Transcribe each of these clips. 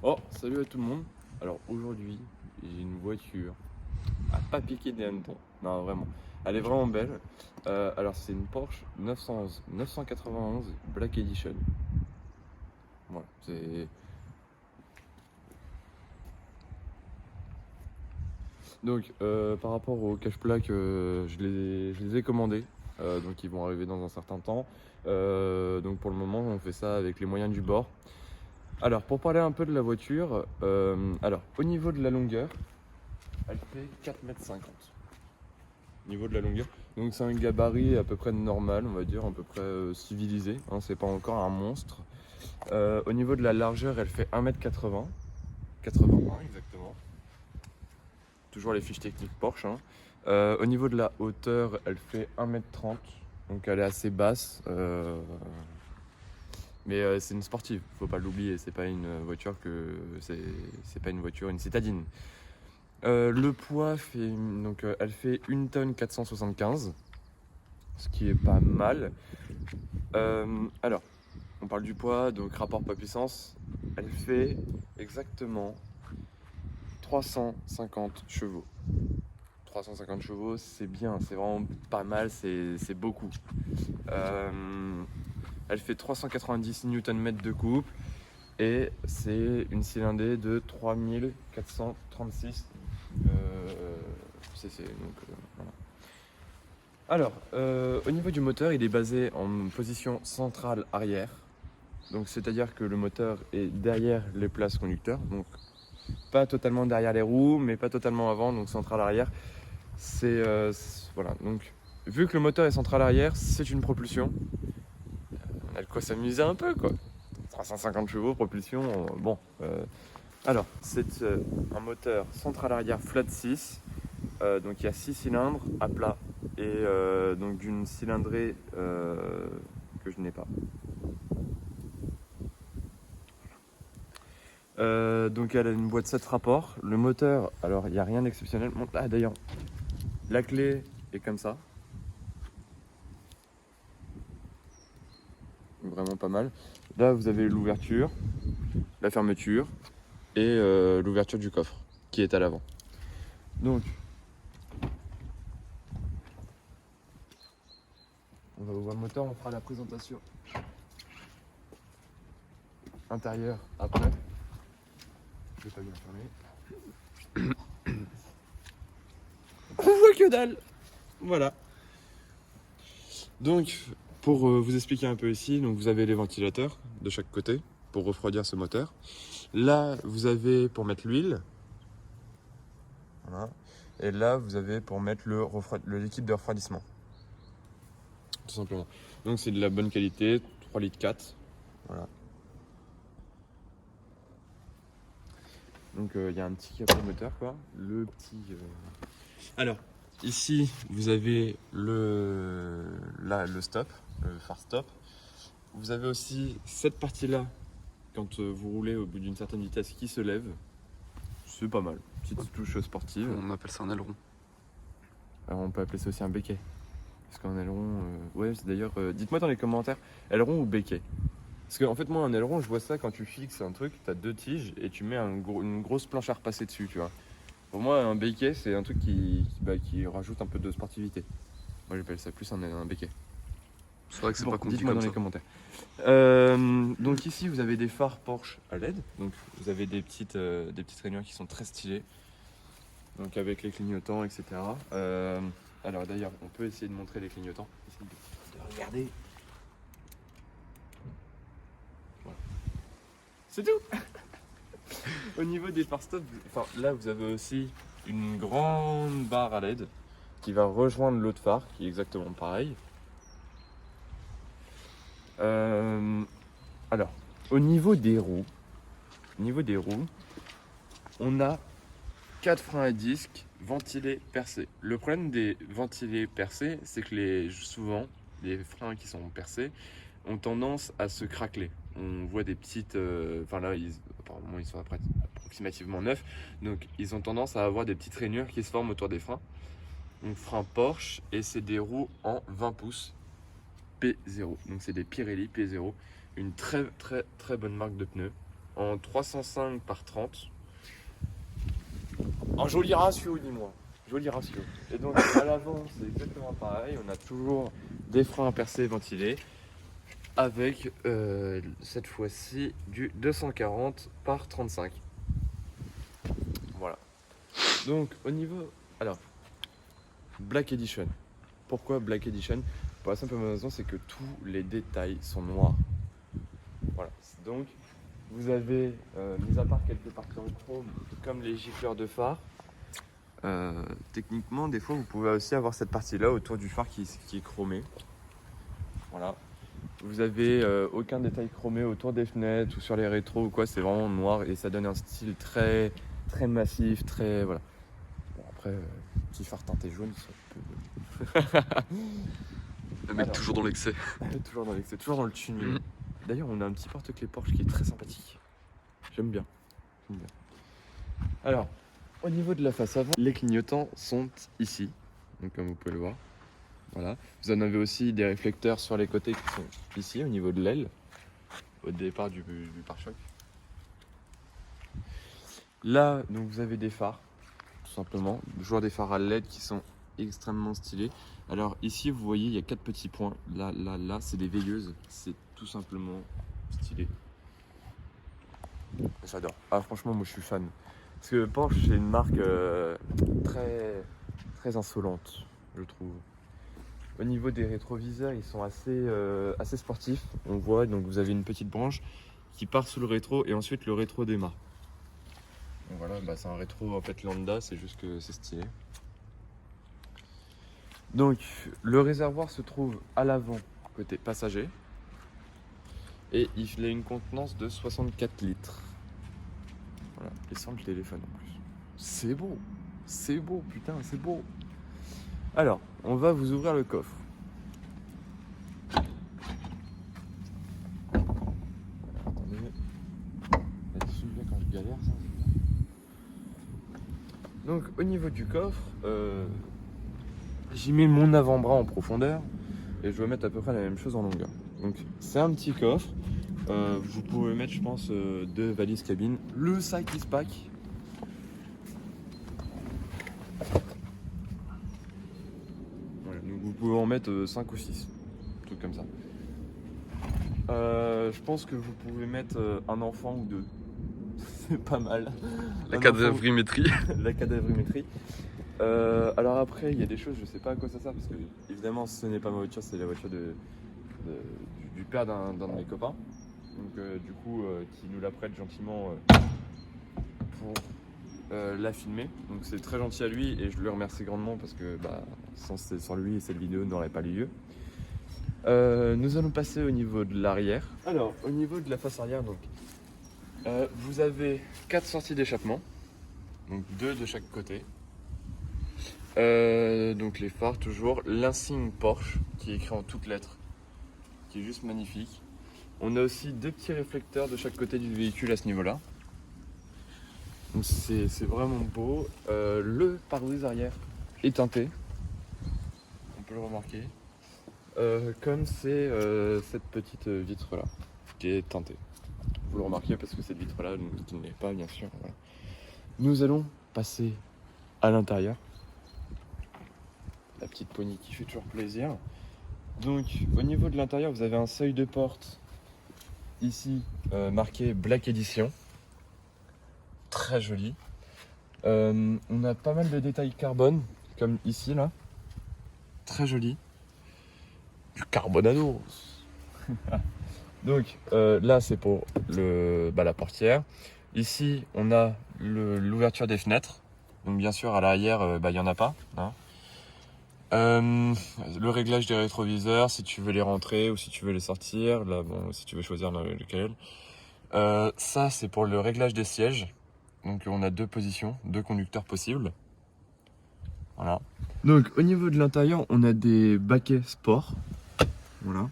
Oh, salut à tout le monde. Alors aujourd'hui, j'ai une voiture à pas piquer des hannetons. Non, vraiment. Elle est vraiment belle. Alors c'est une Porsche 911, 991 Black Edition. Voilà, c'est... Donc par rapport aux cache plaques, je les ai commandés. Donc ils vont arriver dans un certain temps. Donc pour le moment, on fait ça avec les moyens du bord. Alors pour parler un peu de la voiture, alors au niveau de la longueur, elle fait 4,50 m. Niveau de la longueur. Donc c'est un gabarit à peu près normal, on va dire, à peu près civilisé, hein, c'est pas encore un monstre. Au niveau de la largeur, elle fait 1,80 m. 81 exactement. Toujours les fiches techniques Porsche, hein. Au niveau de la hauteur, elle fait 1,30 m. Donc elle est assez basse. Mais c'est une sportive, faut pas l'oublier, c'est pas une voiture c'est pas une voiture, une citadine. Le poids fait donc elle fait 1 tonne 475, ce qui est pas mal. Alors, on parle du poids, donc rapport poids-puissance, elle fait exactement 350 chevaux. 350 chevaux, c'est bien, c'est vraiment pas mal, c'est beaucoup. Elle fait 390 Nm de couple et c'est une cylindrée de 3436 cc. Voilà. Alors, au niveau du moteur, il est basé en position centrale arrière. Donc, c'est-à-dire que le moteur est derrière les places conducteurs. Donc, pas totalement derrière les roues, mais pas totalement avant. Donc, centrale arrière. Voilà. Donc, vu que le moteur est central arrière, c'est une propulsion. On a de quoi s'amuser un peu, quoi. 350 chevaux, propulsion, bon. Alors, c'est un moteur central arrière flat 6. Donc il y a 6 cylindres à plat et donc d'une cylindrée que je n'ai pas. Donc elle a une boîte 7 rapports. Le moteur, alors il n'y a rien d'exceptionnel. Ah d'ailleurs, la clé est comme ça. Vraiment pas mal. Là vous avez l'ouverture, la fermeture et l'ouverture du coffre qui est à l'avant. Donc on va ouvrir le moteur, on fera la présentation intérieure après. Je vais pas bien fermer. On voit que dalle. Voilà. Donc, pour vous expliquer un peu ici, donc vous avez les ventilateurs de chaque côté pour refroidir ce moteur. Là, vous avez pour mettre l'huile. Voilà. Et là, vous avez pour mettre le liquide de refroidissement. Tout simplement. Donc, c'est de la bonne qualité, 3 litres 4. Voilà. Donc, il y a un petit capot moteur, quoi. Le petit. Alors, ici, vous avez le stop, le phare stop. Vous avez aussi cette partie-là, quand vous roulez au bout d'une certaine vitesse, qui se lève. C'est pas mal. Petite touche sportive. On appelle ça un aileron. Alors, on peut appeler ça aussi un béquet. Parce qu'un aileron. Ouais, c'est d'ailleurs. Dites-moi dans les commentaires, aileron ou béquet. Parce qu'en fait, moi, un aileron, je vois ça quand tu fixes un truc, t'as deux tiges et tu mets une grosse planche à repasser dessus, tu vois. Pour moi, un béquet, c'est un truc qui rajoute un peu de sportivité. Moi, j'appelle ça plus un béquet. C'est vrai que c'est Bon, pas compliqué dites-moi comme dans les ça. commentaires. Donc ici, vous avez des phares Porsche à LED. Donc vous avez des petites rainures qui sont très stylées. Donc avec les clignotants, etc. Alors d'ailleurs, on peut essayer de montrer les clignotants. Essayez de regarder. Voilà. C'est tout. Au niveau des phares stop, enfin, là vous avez aussi une grande barre à LED qui va rejoindre l'autre phare qui est exactement pareil. Alors, au niveau des roues, on a 4 freins à disque ventilés percés. Le problème des ventilés percés, c'est que souvent, les freins qui sont percés ont tendance à se craqueler. On voit des petites... Enfin là, apparemment, ils sont approximativement neufs. Donc, ils ont tendance à avoir des petites rainures qui se forment autour des freins. Donc, frein Porsche, et c'est des roues en 20 pouces P0. Donc, c'est des Pirelli P0. Une très, très, très bonne marque de pneus. en 305 par 30. Un joli ratio, dis-moi. Joli ratio. Et donc à l'avant, c'est exactement pareil. On a toujours des freins à percer ventilés avec cette fois-ci du 240 par 35. Voilà. Donc au niveau... Alors, Black Edition. Pourquoi Black Edition? Pour la simple raison, c'est que tous les détails sont noirs. Voilà. Donc, vous avez, mis à part quelques parties en chrome, comme les gicleurs de phare, techniquement, des fois, vous pouvez aussi avoir cette partie-là autour du phare qui est chromée. Voilà. Vous avez aucun détail chromé autour des fenêtres ou sur les rétros ou quoi. C'est vraiment noir et ça donne un style très, très massif, très... Voilà. Bon, après, petit phare teinté jaune, ça peut... Le mec Alors. toujours dans l'excès. Toujours dans l'excès, toujours dans le tuning. D'ailleurs, on a un petit porte-clés Porsche qui est très sympathique. J'aime bien. Alors, au niveau de la face avant, les clignotants sont ici. Donc, comme vous pouvez le voir. Voilà. Vous en avez aussi des réflecteurs sur les côtés qui sont ici, au niveau de l'aile, au départ du pare-choc. Là, donc, vous avez des phares, tout simplement. Toujours des phares à LED qui sont extrêmement stylés. Alors ici, vous voyez, il y a 4 petits points. Là, c'est des veilleuses. C'est tout simplement stylé. J'adore. Ah, franchement, moi, je suis fan. Parce que Porsche, c'est une marque très, très insolente, je trouve. Au niveau des rétroviseurs, ils sont assez sportifs. On voit, donc vous avez une petite branche qui part sous le rétro et ensuite le rétro démarre. Donc voilà, bah, c'est un rétro en fait lambda, c'est juste que c'est stylé. Donc le réservoir se trouve à l'avant côté passager et il a une contenance de 64 litres. Voilà, et sans le téléphone en plus. C'est beau, putain, c'est beau. Alors, on va vous ouvrir le coffre. Attendez, souviens quand je galère ça. Donc au niveau du coffre, j'y mets mon avant-bras en profondeur et je vais mettre à peu près la même chose en longueur. Donc c'est un petit coffre. Vous pouvez mettre, je pense, 2 valises cabine. Le sac qui se pack. Voilà, donc vous pouvez en mettre 5 ou 6. Un truc comme ça. Je pense que vous pouvez mettre un enfant ou 2. C'est pas mal. La Un cadavrimétrie. La cadavrimétrie. Alors après, il y a des choses, je sais pas à quoi ça sert parce que évidemment, ce n'est pas ma voiture, c'est la voiture du père d'un de mes copains. Donc du coup, qui nous la prête gentiment pour la filmer. Donc c'est très gentil à lui et je le remercie grandement parce que sans lui, cette vidéo n'aurait pas lieu. Nous allons passer au niveau de l'arrière. Alors, au niveau de la face arrière, donc, vous avez 4 sorties d'échappement, donc 2 de chaque côté. Donc les phares toujours, l'insigne Porsche qui est écrit en toutes lettres, qui est juste magnifique. On a aussi 2 petits réflecteurs de chaque côté du véhicule à ce niveau-là. Donc c'est vraiment beau. Le pare-brise arrière est teinté, on peut le remarquer. Comme c'est cette petite vitre là qui est teintée. Vous le remarquez parce que cette vitre là qui ne l'est pas bien sûr. Voilà. Nous allons passer à l'intérieur. La petite poignée qui fait toujours plaisir. Donc au niveau de l'intérieur, vous avez un seuil de porte ici marqué Black Edition. Très joli. On a pas mal de détails carbone, comme ici là. Très joli. Du carbonados. Donc là c'est pour la portière. Ici on a l'ouverture des fenêtres. Donc bien sûr à l'arrière il n'y en a pas. Hein. Le réglage des rétroviseurs, si tu veux les rentrer ou si tu veux les sortir, là bon si tu veux choisir lequel. Ça c'est pour le réglage des sièges. Donc on a 2 positions, 2 conducteurs possibles. Voilà. Donc au niveau de l'intérieur, on a des baquets sport. Voilà.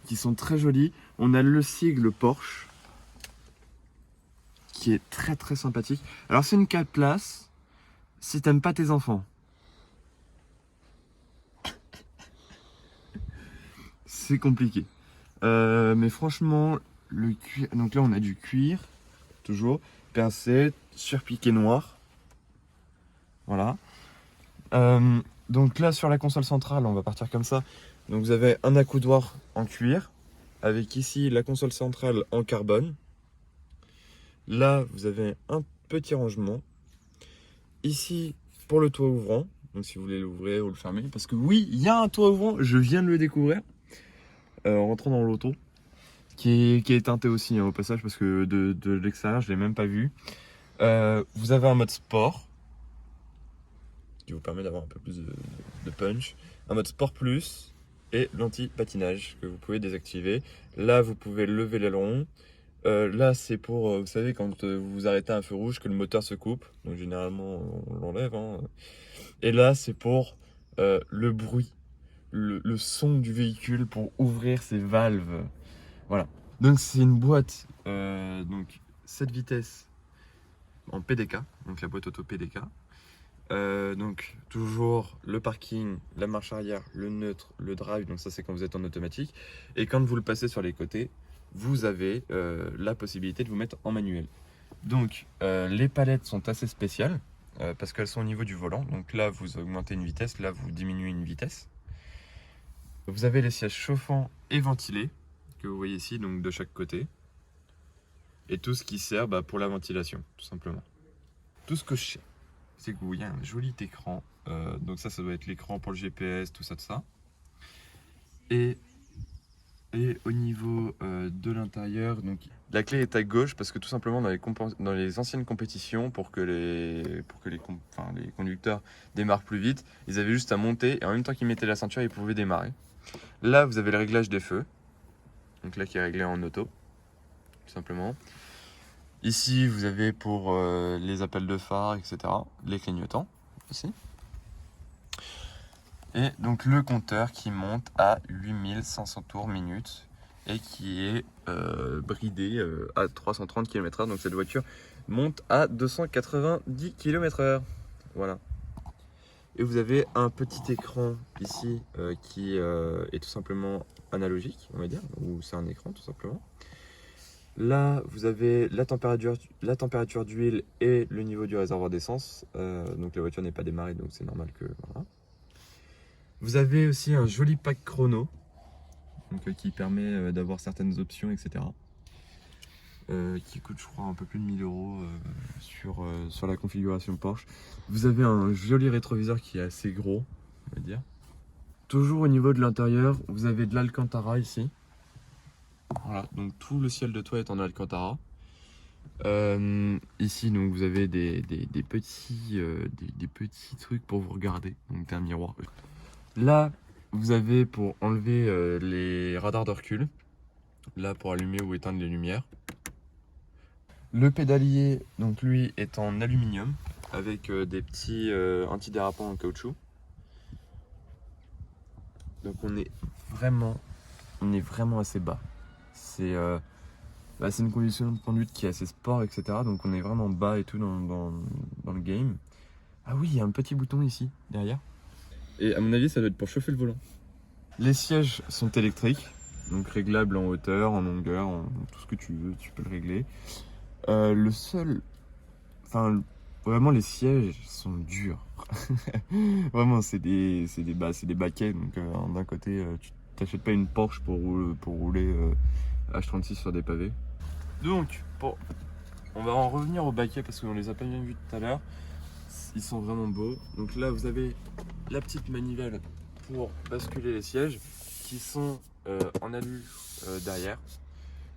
Qui sont très jolis. On a le sigle Porsche. Qui est très très sympathique. Alors c'est une 4 places. Si t'aimes pas tes enfants. C'est compliqué. Mais franchement, le cuir. Donc là, on a du cuir, toujours, pincé, surpiqué noir. Voilà. Donc là, sur la console centrale, on va partir comme ça. Donc vous avez un accoudoir en cuir, avec ici la console centrale en carbone. Là, vous avez un petit rangement. Ici, pour le toit ouvrant. Donc si vous voulez l'ouvrir ou le fermer. Parce que oui, il y a un toit ouvrant, je viens de le découvrir. En rentrant dans l'auto. Qui est teinté aussi hein, au passage, parce que de l'extérieur, je ne l'ai même pas vu. Vous avez un mode sport. Qui vous permet d'avoir un peu plus de punch. Un mode sport plus. Et l'anti-patinage que vous pouvez désactiver. Là, vous pouvez lever l'aileron. Là, c'est pour, vous savez, quand vous vous arrêtez à un feu rouge, que le moteur se coupe. Donc, généralement, on l'enlève. Hein. Et là, c'est pour le bruit, le son du véhicule pour ouvrir ses valves. Voilà. Donc, c'est une boîte, donc 7 vitesses en PDK, donc la boîte auto PDK. Donc toujours le parking, la marche arrière, le neutre, le drive, donc ça c'est quand vous êtes en automatique. Et quand vous le passez sur les côtés, vous avez la possibilité de vous mettre en manuel. Donc les palettes sont assez spéciales parce qu'elles sont au niveau du volant. Donc là vous augmentez une vitesse, là vous diminuez une vitesse. Vous avez les sièges chauffants et ventilés que vous voyez ici, donc de chaque côté. Et tout ce qui sert pour la ventilation, tout simplement. Tout ce que je sais, c'est que vous voyez un joli écran. Donc ça doit être l'écran pour le GPS, tout ça. Et au niveau de l'intérieur, donc la clé est à gauche parce que tout simplement dans les anciennes compétitions, pour que les conducteurs démarrent plus vite, ils avaient juste à monter et en même temps qu'ils mettaient la ceinture, ils pouvaient démarrer. Là, vous avez le réglage des feux. Donc là qui est réglé en auto, tout simplement. Ici, vous avez pour les appels de phare, etc. Les clignotants aussi. Et donc le compteur qui monte à 8500 tours minute et qui est bridé à 330 km/h. Donc cette voiture monte à 290 km/h. Voilà. Et vous avez un petit écran ici qui est tout simplement analogique, on va dire, ou c'est un écran tout simplement. Là, vous avez la température d'huile et le niveau du réservoir d'essence. Donc la voiture n'est pas démarrée, donc c'est normal que... Voilà. Vous avez aussi un joli pack chrono donc, qui permet d'avoir certaines options, etc. Qui coûte, je crois, un peu plus de 1000 € sur la configuration Porsche. Vous avez un joli rétroviseur qui est assez gros, on va dire. Toujours au niveau de l'intérieur, vous avez de l'Alcantara ici. Voilà, donc tout le ciel de toit est en Alcantara. Ici, donc, vous avez des petits trucs pour vous regarder, donc un miroir. Là, vous avez pour enlever les radars de recul. Là, pour allumer ou éteindre les lumières. Le pédalier, donc lui, est en aluminium avec des petits antidérapants en caoutchouc. Donc on est vraiment assez bas. C'est une condition de conduite qui est assez sport, etc. Donc on est vraiment bas et tout dans le game. Ah oui, il y a un petit bouton ici, derrière. Et à mon avis, ça doit être pour chauffer le volant. Les sièges sont électriques, donc réglables en hauteur, en longueur, en tout ce que tu veux, tu peux le régler. Vraiment les sièges sont durs. Vraiment, c'est des baquets, donc d'un côté, tu t'achètes pas une Porsche pour rouler H36 sur des pavés. Donc, on va en revenir aux baquets parce qu'on les a pas bien vus tout à l'heure. Ils sont vraiment beaux. Donc là, vous avez la petite manivelle pour basculer les sièges qui sont en alu derrière.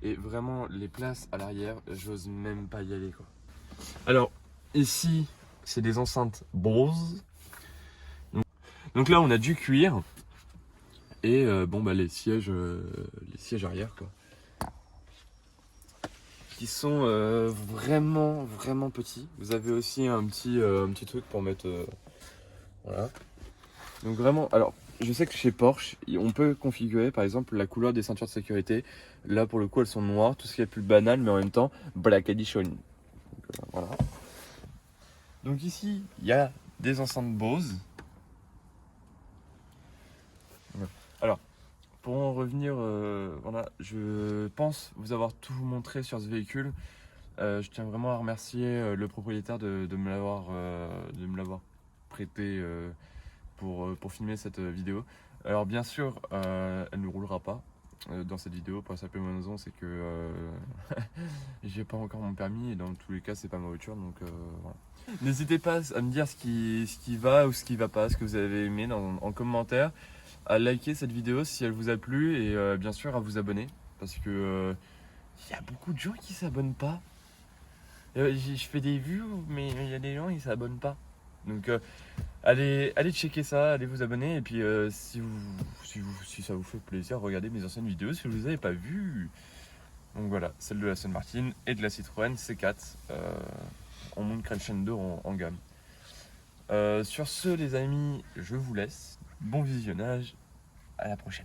Et vraiment, les places à l'arrière, j'ose même pas y aller, quoi. Alors, ici, c'est des enceintes Bose. Donc là, on a du cuir. Et les sièges arrière, quoi. Qui sont vraiment petits. Vous avez aussi un petit truc pour mettre... voilà. Donc vraiment, alors, je sais que chez Porsche, on peut configurer par exemple la couleur des ceintures de sécurité. Là, pour le coup, elles sont noires, tout ce qui est plus banal, mais en même temps, Black Edition. Donc, voilà. Donc ici, il y a des enceintes Bose. Alors, pour en revenir, voilà, je pense vous avoir tout montré sur ce véhicule. Je tiens vraiment à remercier le propriétaire de me l'avoir prêté pour filmer cette vidéo. Alors bien sûr, elle ne roulera pas dans cette vidéo pour la simple raison, c'est que j'ai pas encore mon permis et dans tous les cas c'est pas ma voiture, donc voilà. N'hésitez pas à me dire ce qui va ou ce qui va pas, ce que vous avez aimé en commentaire, à liker cette vidéo si elle vous a plu et bien sûr à vous abonner parce que il y a beaucoup de gens qui s'abonnent pas. Je fais des vues mais il y a des gens qui s'abonnent pas. Donc allez checker ça, allez vous abonner et puis si ça vous fait plaisir, regardez mes anciennes vidéos si vous les avez pas vues. Donc voilà, celle de la Aston Martin et de la Citroën C4 en monte crescendo en gamme. Sur ce les amis, je vous laisse. Bon visionnage, à la prochaine.